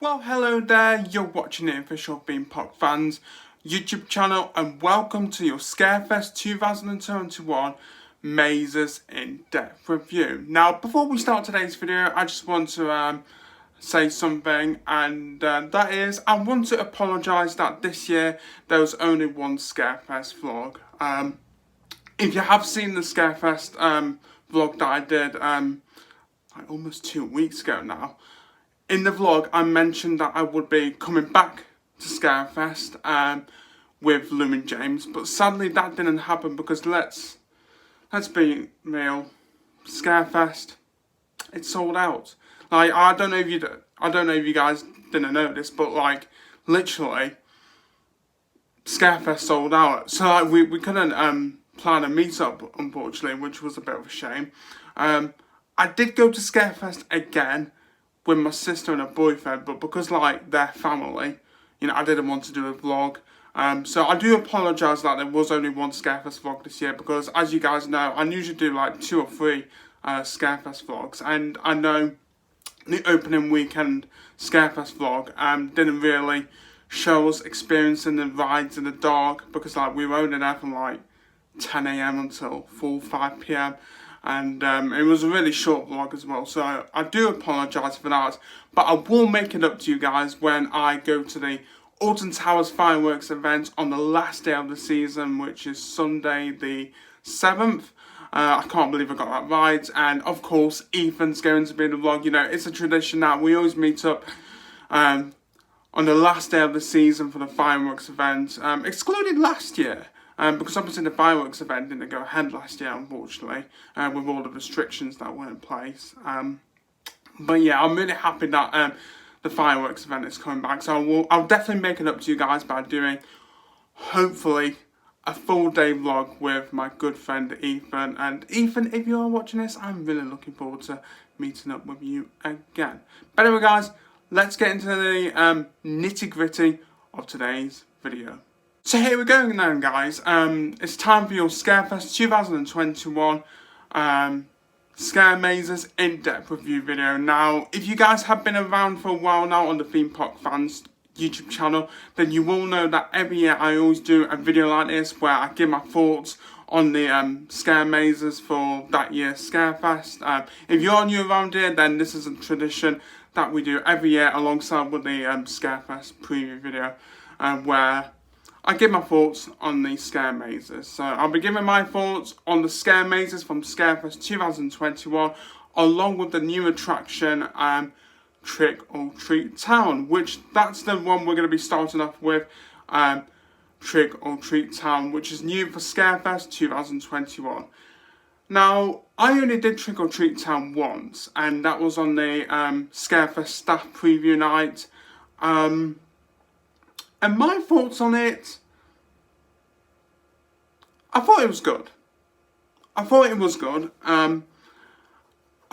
Well, hello there, you're watching the official Theme Park Fans YouTube channel and welcome to your Scarefest 2021 Mazes in-depth review. Now, before we start today's video, I just want to say something, and that is, I want to apologise that this year there was only one Scarefest vlog. If you have seen the Scarefest vlog that I did like almost 2 weeks ago now, in the vlog, I mentioned that I would be coming back to Scarefest with Lou and James, but sadly that didn't happen because let's be real, Scarefest, it's sold out. Like I don't know if you guys didn't know this, but like literally, Scarefest sold out. So like we couldn't plan a meetup, unfortunately, which was a bit of a shame. I did go to Scarefest again with my sister and her boyfriend, but because like they're family, you know, I didn't want to do a vlog. So I do apologise that there was only one Scarefest vlog this year because, as you guys know, I usually do like 2 or 3 Scarefest vlogs, and I know the opening weekend Scarefest vlog didn't really show us experiencing the rides in the dark because like we were only there from like 10 AM until 5 PM. And it was a really short vlog as well, so I do apologise for that, but I will make it up to you guys when I go to the Alton Towers fireworks event on the last day of the season, which is Sunday the 7th. I can't believe I got that right, and of course Ethan's going to be in the vlog. You know, it's a tradition that we always meet up on the last day of the season for the fireworks event, excluding last year. Because obviously the fireworks event didn't go ahead last year, unfortunately, with all the restrictions that were in place. But yeah, I'm really happy that the fireworks event is coming back. So I'll definitely make it up to you guys by doing, hopefully, a full day vlog with my good friend Ethan. And Ethan, if you are watching this, I'm really looking forward to meeting up with you again. But anyway, guys, let's get into the nitty gritty of today's video. So here we go now, guys. It's time for your Scarefest 2021 Scare Mazes in-depth review video. Now, if you guys have been around for a while now on the Theme Park Fans YouTube channel, then you will know that every year I always do a video like this where I give my thoughts on the Scare Mazes for that year's Scarefest. If you're new around here, then this is a tradition that we do every year alongside with the Scarefest preview video, where I give my thoughts on the Scare Mazes. So I'll be giving my thoughts on the Scare Mazes from Scarefest 2021, along with the new attraction, Trick or Treat Town, which that's the one we're going to be starting off with, Trick or Treat Town, which is new for Scarefest 2021. Now, I only did Trick or Treat Town once, and that was on the Scarefest staff preview night. And my thoughts on it, I thought it was good. I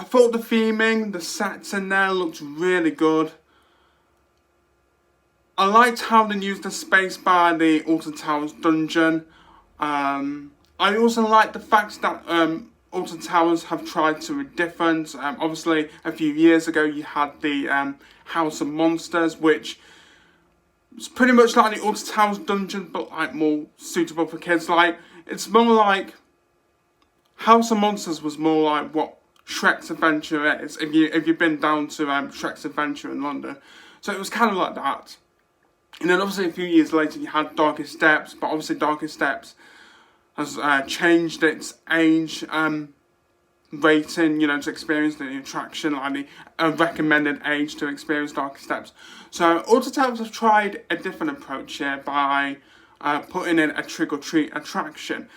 thought the theming, the sets in there looked really good. I liked how they used the space by the Alton Towers dungeon. I also liked the fact that Alton Towers have tried to be different. Obviously, a few years ago you had the House of Monsters, which it's pretty much like the Alton Towers dungeon, but like more suitable for kids. Like it's more like House of Monsters was more like what Shrek's Adventure is. If you've been down to Shrek's Adventure in London, so it was kind of like that. And then obviously a few years later you had Darkest Depths, but obviously Darkest Depths has changed its age rating, you know, to experience the attraction, like the recommended age to experience Darkest Depths. So Alton Towers have tried a different approach here by putting in a Trick or Treat attraction.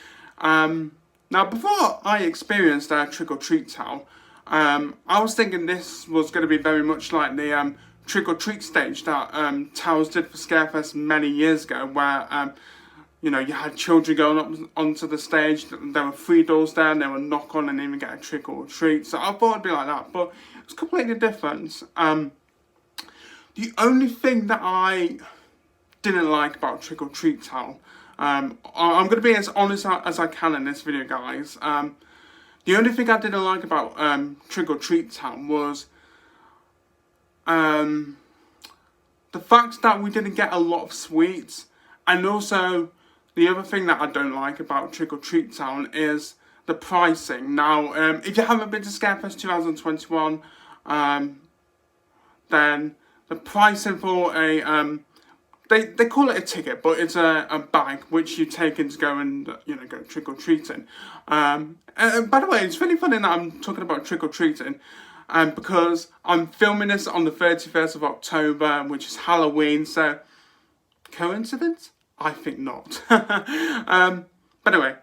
Now, before I experienced Trick or Treat Town, I was thinking this was going to be very much like the Trick or Treat stage that Towers did for Scarefest many years ago, where you know, you had children going up onto the stage. There were 3 doors there, and they would knock on and even get a trick or treat. So I thought it'd be like that, but it's completely different. The only thing that I didn't like about Trick or Treat Town, I'm going to be as honest as I can in this video, guys. The only thing I didn't like about Trick or Treat Town was the fact that we didn't get a lot of sweets, and also the other thing that I don't like about Trick or Treat Town is the pricing. Now, if you haven't been to Scarefest 2021, then the pricing for a they call it a ticket, but it's a bag which you take in to go and go trick or treating. And by the way, it's really funny that I'm talking about trick or treating, because I'm filming this on the 31st of October, which is Halloween. So coincidence? I think not. But anyway,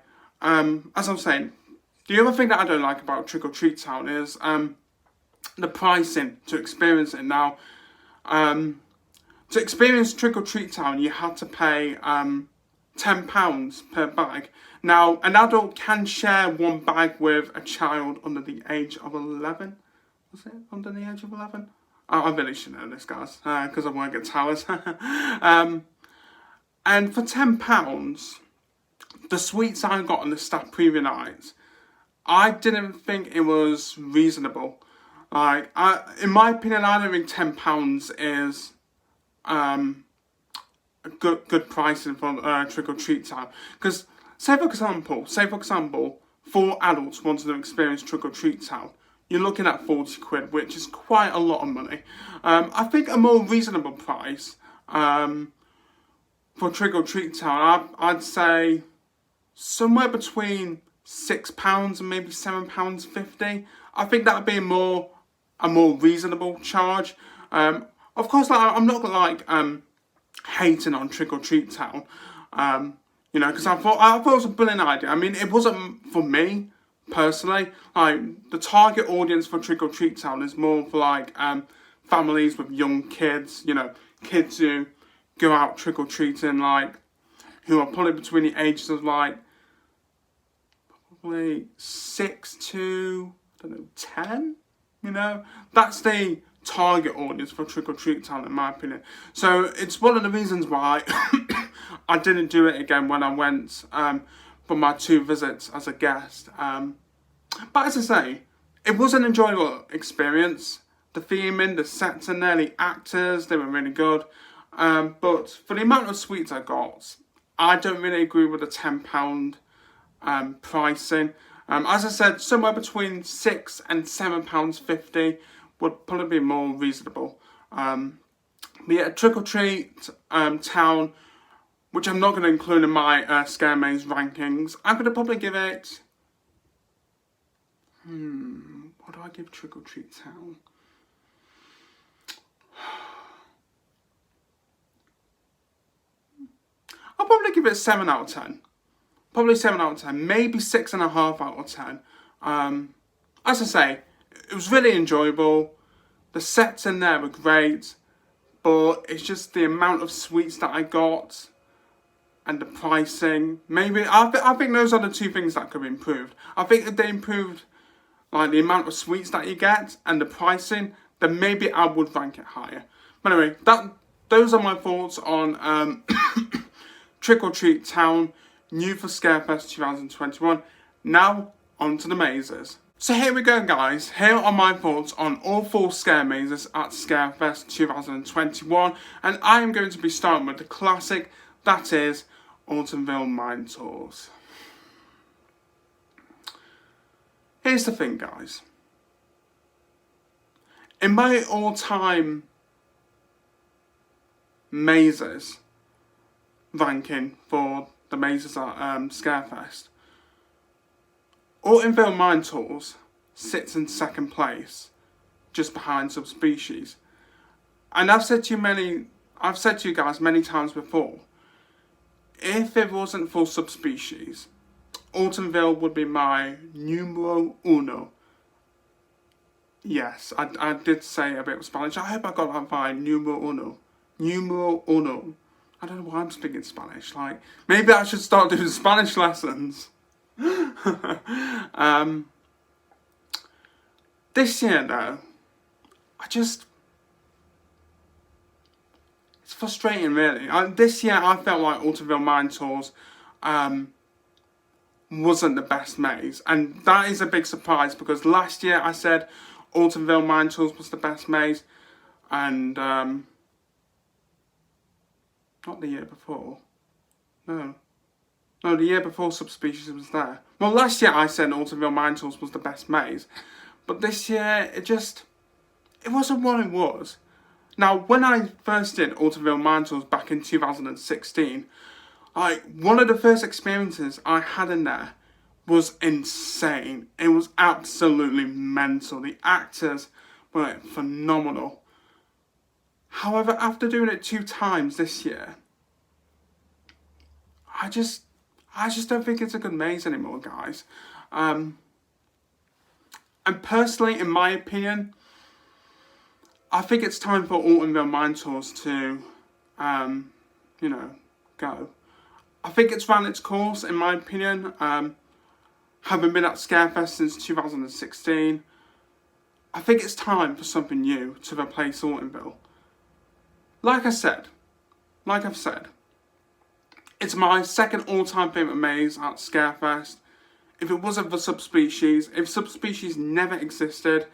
as I was saying, the other thing that I don't like about Trick or Treat Town is the pricing to experience it. Now, to experience Trick or Treat Town, you had to pay £10 per bag. Now, an adult can share one bag with a child under the age of 11. Was it under the age of 11? I really should know this, guys, because I work at Towers. And for £10, the sweets I got on the staff preview night, I didn't think it was reasonable. Like, in my opinion, I don't think £10 is a good pricing for Trick or Treat Time. Because say for example, 4 adults wanting to experience Trick or Treat Town, you're looking at 40 quid, which is quite a lot of money. I think a more reasonable price for Trick or Treat Town, I'd say somewhere between £6 and maybe £7.50. I think that'd be a more reasonable charge. Of course, like, I'm not hating on Trick or Treat Town, because I thought it was a brilliant idea. I mean, it wasn't for me personally. Like, the target audience for Trick or Treat Town is more for like families with young kids. Kids who go out trick or treating, like, who are probably between the ages of like probably 6 to 10. That's the target audience for Trick or Treat Town, in my opinion. So it's one of the reasons why I didn't do it again when I went for my 2 visits as a guest. But as I say, it was an enjoyable experience. The theming, the sets in there, the actors, they were really good. But for the amount of sweets I got, I don't really agree with the £10 pricing. As I said, somewhere between £6 and £7.50 would probably be more reasonable. But yeah, Trick or Treat Town, which I'm not going to include in my Scare Maze rankings, I'm going to probably give it... what do I give Trick or Treat Town? I'll probably give it a 7 out of 10. Probably 7 out of 10. Maybe 6.5 out of 10. As I say, it was really enjoyable. The sets in there were great. But it's just the amount of sweets that I got and the pricing. Maybe, I think those are the 2 things that could be improved. I think if they improved like the amount of sweets that you get and the pricing, then maybe I would rank it higher. But anyway, those are my thoughts on Trick or Treat Town, new for Scarefest 2021. Now, on to the mazes. So here we go, guys. Here are my thoughts on all 4 scare mazes at Scarefest 2021. And I am going to be starting with the classic, that is Autumnville Mine Tours. Here's the thing, guys. In my all-time mazes ranking for the mazes at Scarefest, Autumnville Mine Tours sits in 2nd place, just behind Subspecies. And I've said to you guys many times before, if it wasn't for Subspecies, Autumnville would be my numero uno. Yes, I did say a bit of Spanish. I hope I got that right. Numero uno. Numero uno. I don't know why I'm speaking Spanish. Like, maybe I should start doing Spanish lessons. This year, though, it's frustrating, really. This year, I felt like Autumnville Mine Tours wasn't the best maze, and that is a big surprise because last year I said Autumnville Mine Tours was the best maze, and Not the year before. No. No, the year before Subspecies was there. Well, last year I said Altonville Mine Tours was the best maze. But this year, it wasn't what it was. Now, when I first did Altonville Mine Tours back in 2016, one of the first experiences I had in there was insane. It was absolutely mental. The actors were phenomenal. However, after doing it 2 times this year, I just don't think it's a good maze anymore, guys. And personally, in my opinion, I think it's time for Altonville Mine Tours to, go. I think it's ran its course, in my opinion. Having been at Scarefest since 2016, I think it's time for something new to replace Altonville. Like I've said, it's my second all-time favourite maze at Scarefest. If it wasn't for Subspecies, if Subspecies never existed,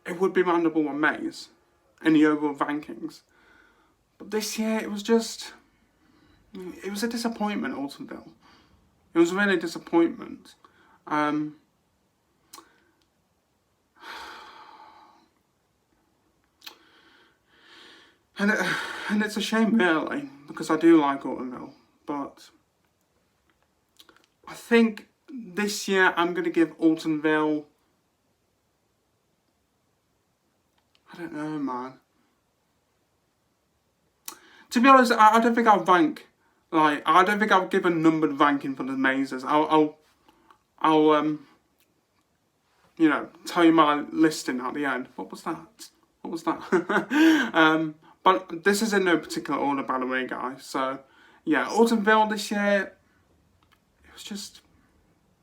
it would be my number 1 maze in the overall rankings. But this year, it was a disappointment, Altonville. It was really a disappointment. And it's a shame, really, because I do like Altonville. But I think this year I'm going to give Altonville, I don't know, man. To be honest, I don't think I'll rank, I don't think I'll give a numbered ranking for the mazes. I'll tell you my listing at the end. What was that? But this is in no particular order, by the way, guys. So, yeah, Altonville this year, it was just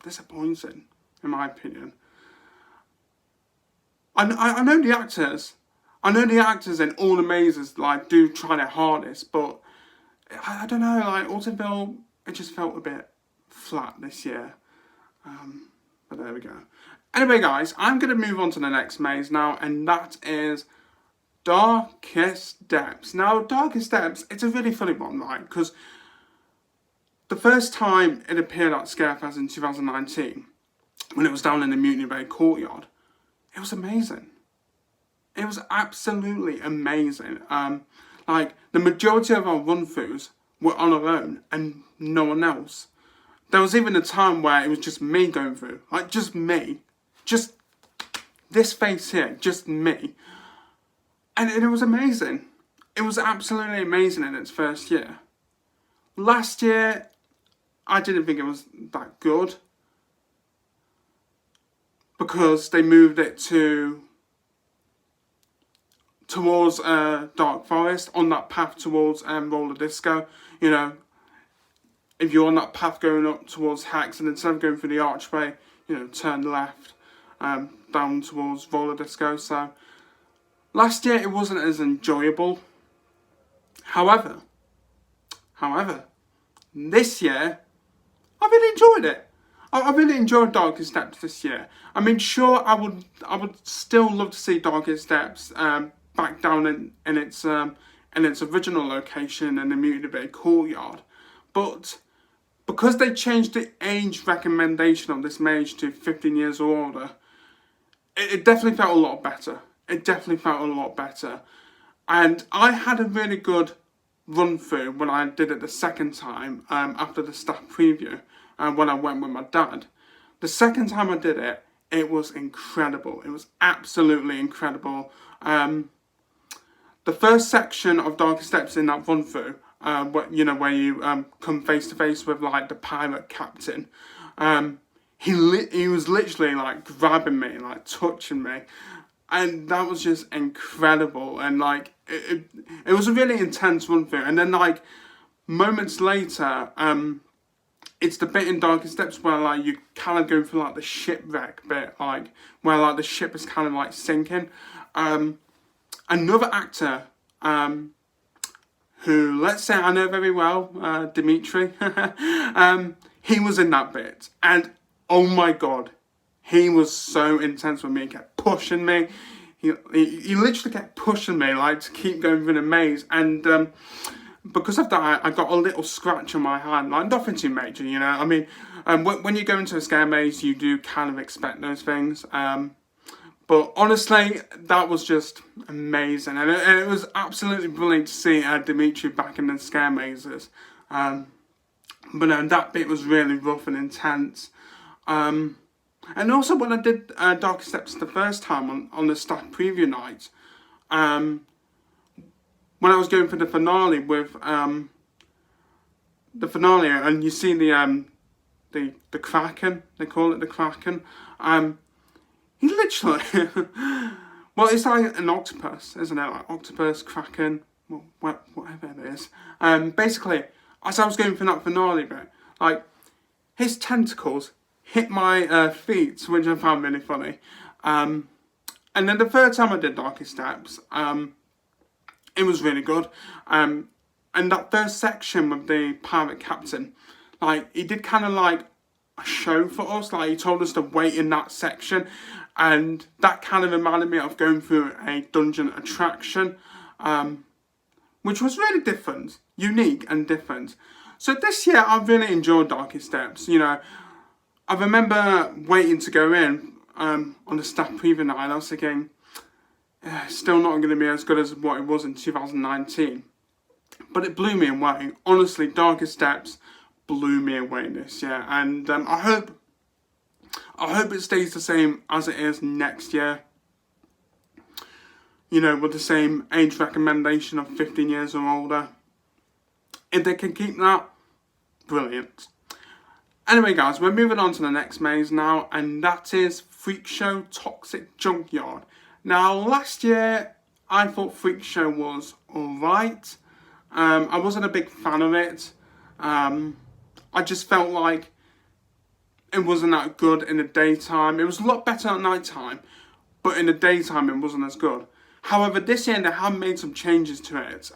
disappointing, in my opinion. I know the actors. I know the actors in all the mazes, do try their hardest, but I don't know, Altonville, it just felt a bit flat this year. But there we go. Anyway, guys, I'm going to move on to the next maze now, and that is Darkest Depths. Now, Darkest Depths, it's a really funny one, right? Because the first time it appeared at Scarefest in 2019, when it was down in the Mutiny Bay courtyard, it was amazing. It was absolutely amazing. The majority of our run-throughs were on our own and no one else. There was even a time where it was just me going through. Just me. Just this face here. Just me. And it was amazing. It was absolutely amazing in its first year. Last year, I didn't think it was that good. Because they moved it towards Dark Forest, on that path towards Roller Disco. If you're on that path going up towards Hex, and instead of going through the archway, turn left down towards Roller Disco. So last year it wasn't as enjoyable. However, this year I really enjoyed it. I really enjoyed Darkest Depths this year. I mean, sure, I would still love to see Darkest Depths back down in its original location in the Mutiny Bay courtyard, but because they changed the age recommendation of this maze to 15 years or older, it definitely felt a lot better. And I had a really good run through when I did it the second time after the staff preview, when I went with my dad. The second time I did it, it was incredible. It was absolutely incredible. The first section of Darkest Depths in that run through, where you come face to face with the pirate captain, he was literally grabbing me, touching me, and that was just incredible. And it was a really intense run through. And then moments later, it's the bit in Darkest Depths where you kind of go through the shipwreck bit, where the ship is kind of sinking. Another actor, who, let's say I know very well, Dimitri, he was in that bit, and oh my god, he was so intense with me. He kept pushing me. He literally kept pushing me to keep going through the maze. And because of that, I got a little scratch on my hand, like nothing too major, you know. I mean, when you go into a scare maze, you do kind of expect those things. But honestly, that was just amazing, and it was absolutely brilliant to see Dimitri back in the scare mazes. But that bit was really rough and intense. And also when I did Darkest Steps the first time on the staff preview night, when I was going for the finale with and you see the Kraken, they call it the Kraken. He literally, well, it's like an octopus, isn't it? Like octopus, Kraken, well, whatever it is. Basically, as I was going for that finale bit, like, his tentacles hit my feet, which I found really funny. And then the third time I did Darkest Steps, it was really good. And that first section with the pirate captain, like, he did kind of like a show for us. Like, he told us to wait in that section, and that kind of reminded me of going through a dungeon attraction, which was really different, unique and different. So this year I really enjoyed Darkest Steps. You know, I remember waiting to go in on the staff preview night, and I was thinking, still not going to be as good as what it was in 2019. But it blew me away. Honestly, Darkest Steps blew me away this year, and I hope it stays the same as it is next year. You know, with the same age recommendation of 15 years or older. If they can keep that, brilliant. Anyway, guys, we're moving on to the next maze now, and that is Freak Show Toxic Junkyard. Now, last year I thought Freak Show was alright. I wasn't a big fan of it. I just felt like it wasn't that good in the daytime. It was a lot better at night time, but in the daytime it wasn't as good. However, this year they have made some changes to it.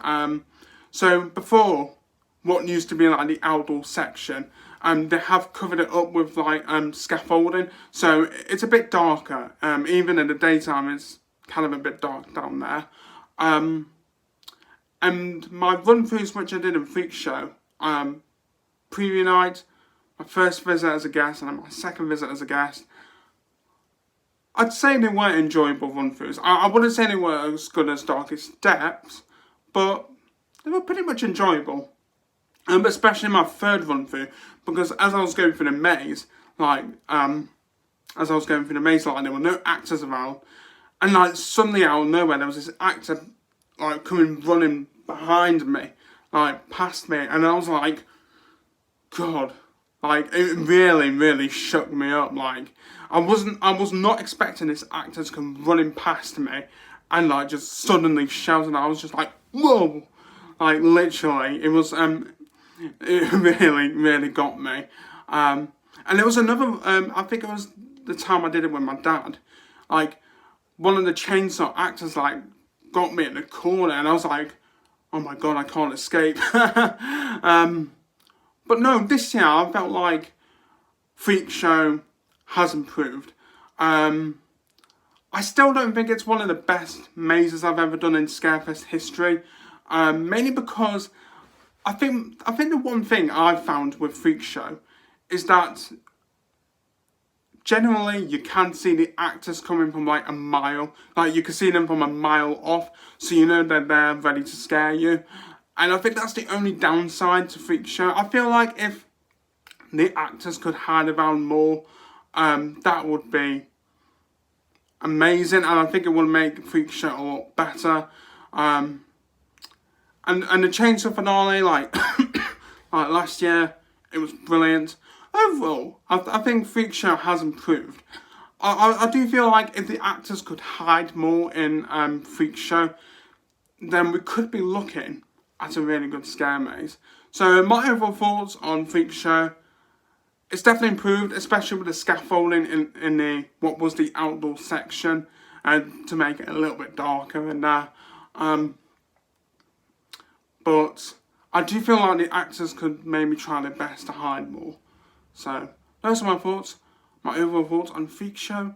So before, what used to be like the outdoor section, they have covered it up with like scaffolding, so it's a bit darker. Even in the daytime, it's kind of a bit dark down there. And my run-throughs, which I did in Freak Show, preview night, my first visit as a guest, and my second visit as a guest, I'd say they weren't enjoyable run-throughs. I wouldn't say they were as good as Darkest Depths, but they were pretty much enjoyable. Especially my third run-through, because as I was going through the maze, like, there were no actors around, and like, suddenly out of nowhere, there was this actor, like, running behind me, like, past me, and I was like, God, like, it really, really shook me up. Like, I was not expecting this actor to come running past me and like just suddenly shouting. I was just like, whoa, like literally, it was it really, really got me. And there was another, I think it was the time I did it with my dad. Like, one of the chainsaw actors like got me in the corner, and I was like, oh my God, I can't escape. But no, this year I felt like Freak Show has improved. I still don't think it's one of the best mazes I've ever done in Scarefest history. Mainly because I think the one thing I've found with Freak Show is that generally you can see the actors coming from like a mile. Like, you can see them from a mile off, so you know they're there ready to scare you. And I think that's the only downside to Freak Show. I feel like if the actors could hide around more, that would be amazing, and I think it would make Freak Show a lot better. And the chainsaw finale, like like last year, it was brilliant. Overall, I think Freak Show has improved. I do feel like if the actors could hide more in Freak Show, then we could be looking at a really good scare maze. So my overall thoughts on Freak Show: it's definitely improved, especially with the scaffolding in the what was the outdoor section, and to make it a little bit darker in there. But I do feel like the actors could maybe try their best to hide more. So those are my thoughts, my overall thoughts on Freak Show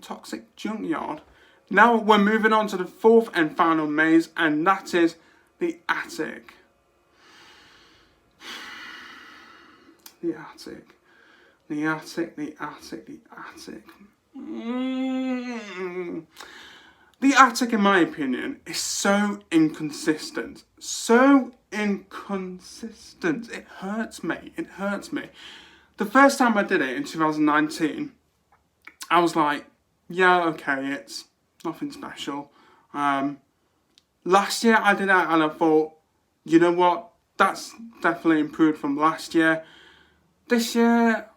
Toxic Junkyard. Now we're moving on to the fourth and final maze, and that is the attic. the attic. The attic, the attic, the attic. The attic, in my opinion, is so inconsistent. So inconsistent. It hurts me. It hurts me. The first time I did it in 2019, I was like, yeah, okay, it's nothing special. Last year I did it and I thought, you know what? That's definitely improved from last year. This year,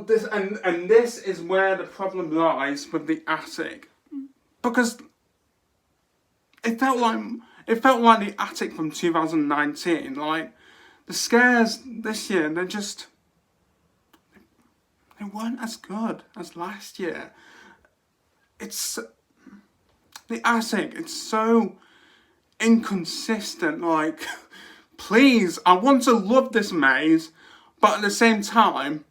this is where the problem lies with the attic, because it felt like the attic from 2019. Like the scares this year, they weren't as good as last year. It's the attic. It's so inconsistent. Like, please, I want to love this maze, but at the same time,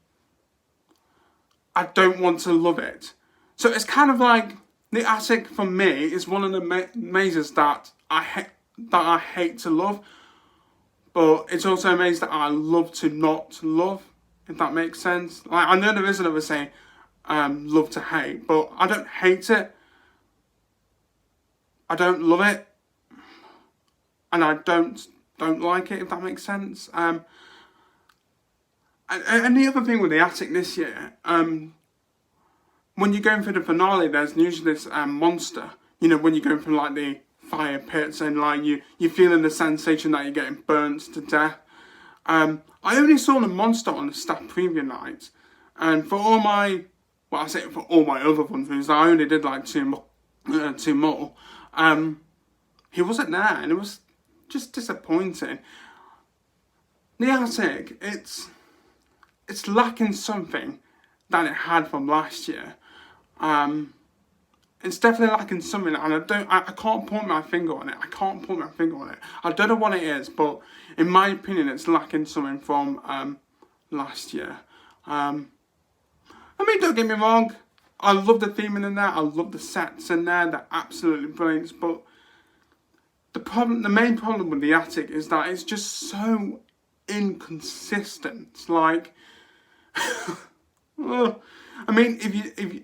I don't want to love it. So it's kind of like the attic for me is one of the mazes that I hate to love, but it's also a maze that I love to not love, if that makes sense. Like, I know there is another saying, love to hate, but I don't hate it. I don't love it, and I don't like it, if that makes sense. And the other thing with the attic this year, when you're going through the finale, there's usually this monster. You know, when you're going through like the fire pits and like you're feeling the sensation that you're getting burnt to death. I only saw the monster on the staff preview night, and for all my other fun things, I only did like two more. He wasn't there, and it was just disappointing. The attic, it's lacking something that it had from last year. It's definitely lacking something, and I can't point my finger on it. I don't know what it is, but in my opinion, it's lacking something from last year. I mean, don't get me wrong. I love the theming in there. I love the sets in there. They're absolutely brilliant. But the main problem with the attic is that it's just so inconsistent. Like, I mean, if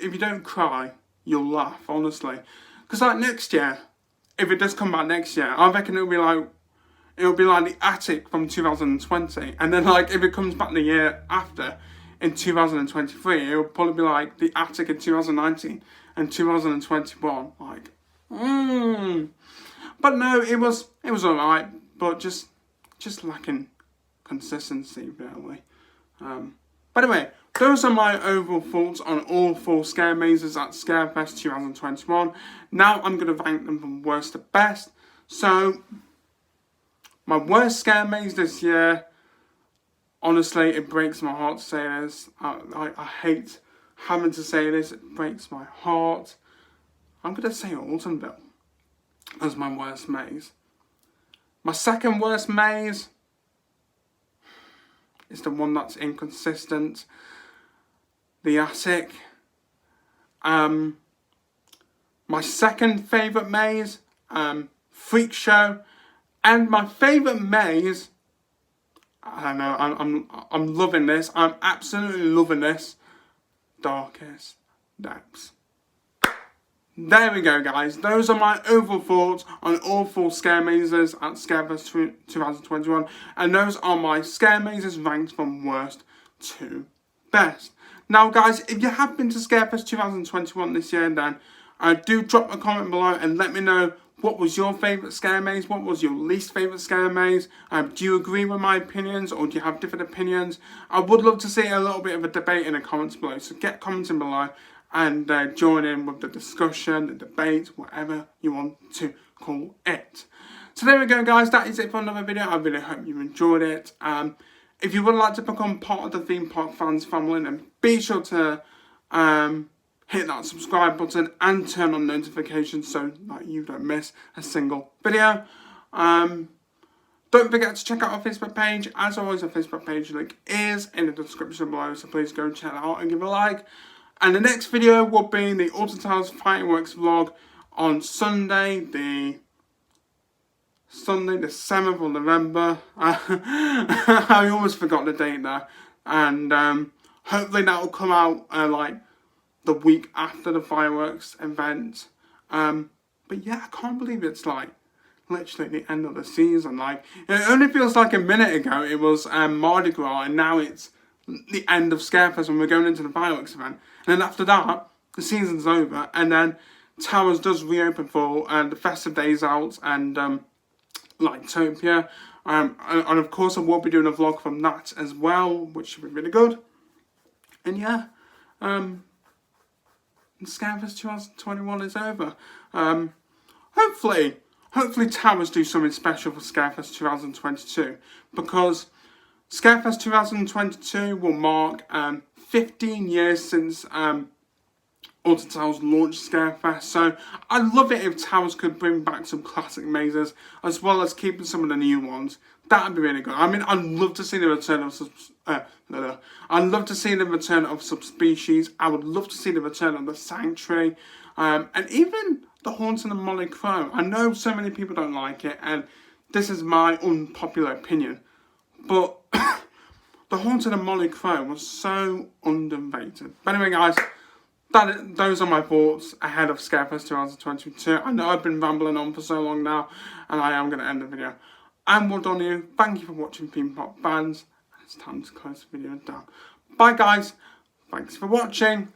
you don't cry, you'll laugh, honestly. Because like next year, if it does come back next year, I reckon it'll be like the attic from 2020, and then like if it comes back the year after, in 2023, it will probably be like the attic in 2019 and 2021. Like, but no, it was alright, but just lacking consistency, really. But anyway, those are my overall thoughts on all 4 scare mazes at Scarefest 2021. Now I'm going to rank them from worst to best. So, my worst scare maze this year, honestly, it breaks my heart to say this. I hate having to say this. It breaks my heart. I'm going to say Autumnville as my worst maze. My second worst maze is the one that's inconsistent. The attic. My second favourite maze, Freak Show. And my favourite maze, I don't know, I'm loving this. I'm absolutely loving this. Darkest Depths. There we go, guys. Those are my overall thoughts on all 4 scare mazes at Scarefest 2021. And those are my scare mazes ranked from worst to best. Now, guys, if you have been to Scarefest 2021 this year, then do drop a comment below and let me know what was your favourite scare maze, what was your least favourite scare maze. Do you agree with my opinions, or do you have different opinions? I would love to see a little bit of a debate in the comments below, so get commenting below and join in with the discussion, the debate, whatever you want to call it. So there we go, guys, that is it for another video. I really hope you enjoyed it. If you would like to become part of the theme park fans family, then be sure to hit that subscribe button and turn on notifications so that you don't miss a single video. Don't forget to check out our Facebook page. As always, our Facebook page link is in the description below, so please go check that out and give it a like. And the next video will be the Alton Towers Fireworks vlog on Sunday, the Sunday the 7th of November. I almost forgot the date there. And hopefully that will come out like the week after the fireworks event. But yeah, I can't believe it's like literally the end of the season. Like, it only feels like a minute ago it was Mardi Gras, and now it's the end of Scarefest when we're going into the fireworks event. And then after that, the season's over, and then Towers does reopen for the festive days out and Lightopia. And of course I will be doing a vlog from that as well, which should be really good. And yeah, Scarefest 2021 is over. Hopefully Towers do something special for Scarefest 2022, because Scarefest 2022 will mark 15 years since Alton Towers launched Scarefest. So I'd love it if Towers could bring back some classic mazes as well as keeping some of the new ones. That'd be really good. I mean, I'd love to see the return of I'd love to see the return of Subspecies. I would love to see the return of the Sanctuary, and even the Haunted of Molly Crow. I know so many people don't like it, and this is my unpopular opinion, but the Haunted of Molly Crow was so underrated. But anyway, guys, those are my thoughts ahead of Scarefest 2022. I know I've been rambling on for so long now, and I am going to end the video. I'm Will Donahue. Thank you for watching Theme Park Bands. It's time to close the video down. Bye, guys. Thanks for watching.